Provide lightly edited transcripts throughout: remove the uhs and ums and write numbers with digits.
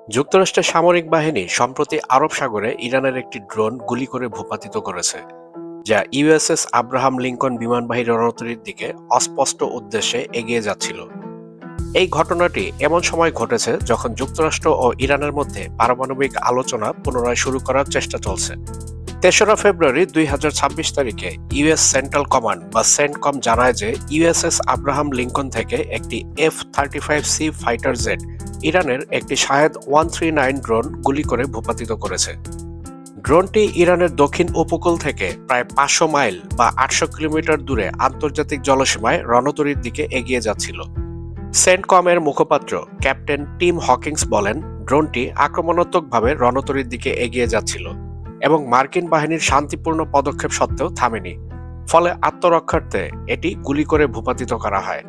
যুক্তরাষ্ট্রের সামরিক বাহিনী সম্প্রতি আরব সাগরে ইরানের একটি ড্রোন গুলি করে ভূপাতিত করেছে, যা ইউএসএস আব্রাহাম লিঙ্কন বিমানবাহী রণতরীর দিকে অস্পষ্ট উদ্দেশ্যে এগিয়ে যাচ্ছিল। এই ঘটনাটি এমন সময় ঘটেছে যখন যুক্তরাষ্ট্র ও ইরানের মধ্যে পারমাণবিক আলোচনা পুনরায় শুরু করার চেষ্টা চলছে। ৩রা ফেব্রুয়ারি ২০২৬ তারিখে ইউএস সেন্ট্রাল কমান্ড বা সেন্টকম জানায় যে ইউএসএস আব্রাহাম লিঙ্কন থেকে একটি F-35C ফাইটার জেট ইরানের একটি শাহেদ 139 ড্রোন গুলি করে ভূপাতিত করেছে। ড্রোনটি ইরানের দক্ষিণ উপকূল থেকে প্রায় ৫০০ মাইল বা ৮০০ কিলোমিটার দূরে আন্তর্জাতিক জলসীমায় রণতরীর দিকে এগিয়ে যাচ্ছিল। সেন্টকমের মুখপাত্র ক্যাপ্টেন টিম হকিংস বলেন, ড্রোনটি আক্রমণাত্মকভাবে রণতরীর দিকে এগিয়ে যাচ্ছিল এবং মার্কিন বাহিনীর শান্তিপূর্ণ পদক্ষেপ সত্ত্বেও থামেনি, ফলে আত্মরক্ষার্থে এটি গুলি করে ভূপাতিত করা হয়।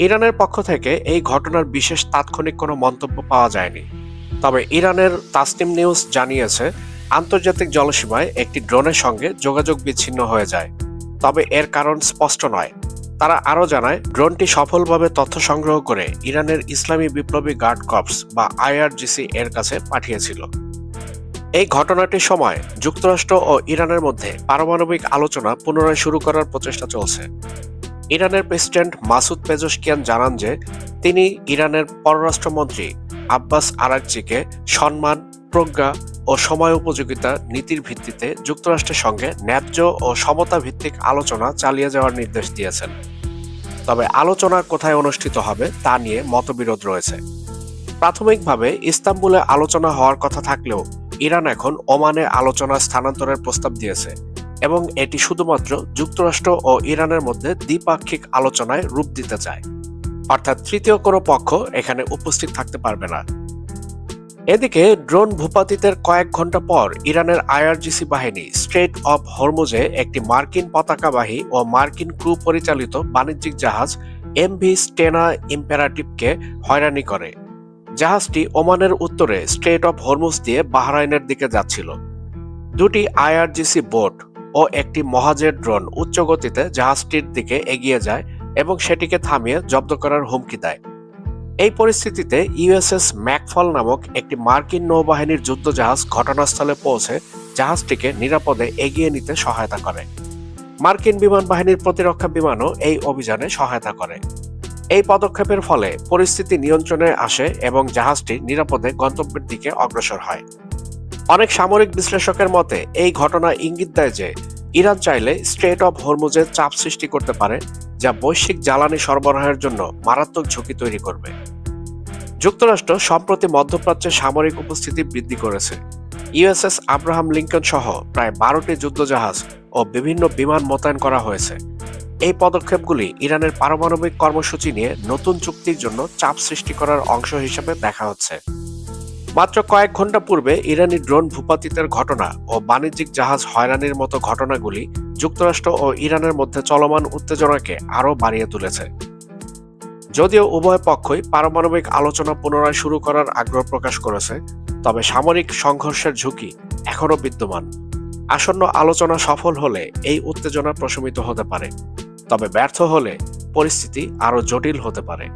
ইরানের পক্ষ থেকে এই ঘটনার বিশেষ তাৎক্ষণিক কোনো মন্তব্য পাওয়া যায়নি, তবে ইরানের তাসনিম নিউজ জানিয়েছে আন্তর্জাতিক জলসীমায় একটি ড্রোনের সঙ্গে যোগাযোগ বিচ্ছিন্ন হয়ে যায়, তবে এর কারণ স্পষ্ট নয়। তারা আরও জানায়, ড্রোনটি সফলভাবে তথ্য সংগ্রহ করে ইরানের ইসলামী বিপ্লবী গার্ড কর্পস বা আইআরজিসি এর কাছে পাঠিয়েছিল। এই ঘটনাটির সময় যুক্তরাষ্ট্র ও ইরানের মধ্যে পারমাণবিক আলোচনা পুনরায় শুরু করার প্রচেষ্টা চলছে। ইরানের প্রেসিডেন্ট মাসুদ পেজশকিয়ান জানান যে তিনি ইরানের পররাষ্ট্রমন্ত্রী আব্বাস আরাগচিকে সম্মান, প্রজ্ঞা ও সময় উপযোগিতা নীতির ভিত্তিতে যুক্তরাষ্ট্রের সঙ্গে ন্যায্য ও সমতা ভিত্তিক আলোচনা চালিয়ে যাওয়ার নির্দেশ দিয়েছেন। তবে আলোচনা কোথায় অনুষ্ঠিত হবে তা নিয়ে মতবিরোধ রয়েছে। প্রাথমিকভাবে ইস্তাম্বুলে আলোচনা হওয়ার কথা থাকলেও ইরান এখন ওমানে আলোচনা স্থানান্তরের প্রস্তাব দিয়েছে এবং এটি শুধুমাত্র যুক্তরাষ্ট্র ও ইরানের মধ্যে দ্বিপাক্ষিক আলোচনায় রূপ দিতে চায়, অর্থাৎ তৃতীয় কোনো পক্ষ এখানে উপস্থিত থাকতে পারবে না। এদিকে ড্রোন ভূপাতিতের কয়েক ঘন্টা পর ইরানের আইআরজিসি বাহিনী স্ট্রেট অফ হরমুজে একটি মার্কিন পতাকাবাহী ও মার্কিন ক্রু পরিচালিত বাণিজ্যিক জাহাজ MV স্টেনা ইম্পেরাটিভকে হয়রানি করে। জাহাজটি ওমানের উত্তরে স্ট্রেট অফ হরমুজ দিয়ে বাহরাইনের দিকে যাচ্ছিল। দুটি আইআরজিসি বোট ও একটি মহাজেট ড্রোন উচ্চ গতিতে জাহাজটির দিকে এগিয়ে যায় এবং সেটিকে থামিয়ে জব্দ করার হুমকি দেয়। এই পরিস্থিতিতে ইউএসএস ম্যাকফল নামক একটি মার্কিন নৌবাহিনীর যুদ্ধজাহাজ ঘটনাস্থলে পৌঁছে জাহাজটিকে নিরাপদে এগিয়ে নিতে সহায়তা করে। মার্কিন বিমান বাহিনীর প্রতিরক্ষা বিমানও এই অভিযানে সহায়তা করে। এই পদক্ষেপের ফলে পরিস্থিতি নিয়ন্ত্রণে আসে এবং জাহাজটি নিরাপদে গন্তব্যের দিকে অগ্রসর হয়। অনেক সামরিক বিশ্লেষকের মতে এই ঘটনা ইঙ্গিত দেয় যে ইরান চাইলে স্ট্রেট অফ হরমুজে চাপ সৃষ্টি করতে পারে, যা বৈশ্বিক জ্বালানি সরবরাহের জন্য মারাত্মক ঝুঁকি তৈরি করবে। যুক্তরাষ্ট্র সম্প্রতি মধ্যপ্রাচ্যে সামরিক উপস্থিতি বৃদ্ধি করেছে। ইউএসএস আব্রাহাম লিঙ্কন সহ প্রায় 12টি যুদ্ধজাহাজ ও বিভিন্ন বিমান মোতায়েন করা হয়েছে। এই পদক্ষেপগুলি ইরানের পারমাণবিক কর্মসূচি নিয়ে নতুন চুক্তির জন্য চাপ সৃষ্টি করার অংশ হিসেবে দেখা হচ্ছে। মাত্র কয়েক ঘন্টা পূর্বে ইরানি ড্রোন ভূপাতিতের ঘটনা ও বাণিজ্যিক জাহাজ হয়রানির মতো ঘটনাগুলি যুক্তরাষ্ট্র ও ইরানের মধ্যে চলমান উত্তেজনাকে আরও বাড়িয়ে তুলেছে। যদিও উভয় পক্ষই পারমাণবিক আলোচনা পুনরায় শুরু করার আগ্রহ প্রকাশ করেছে, তবে সামরিক সংঘর্ষের ঝুঁকি এখনও বিদ্যমান। আসন্ন আলোচনা সফল হলে এই উত্তেজনা প্রশমিত হতে পারে, তবে ব্যর্থ হলে পরিস্থিতি আরও জটিল হতে পারে।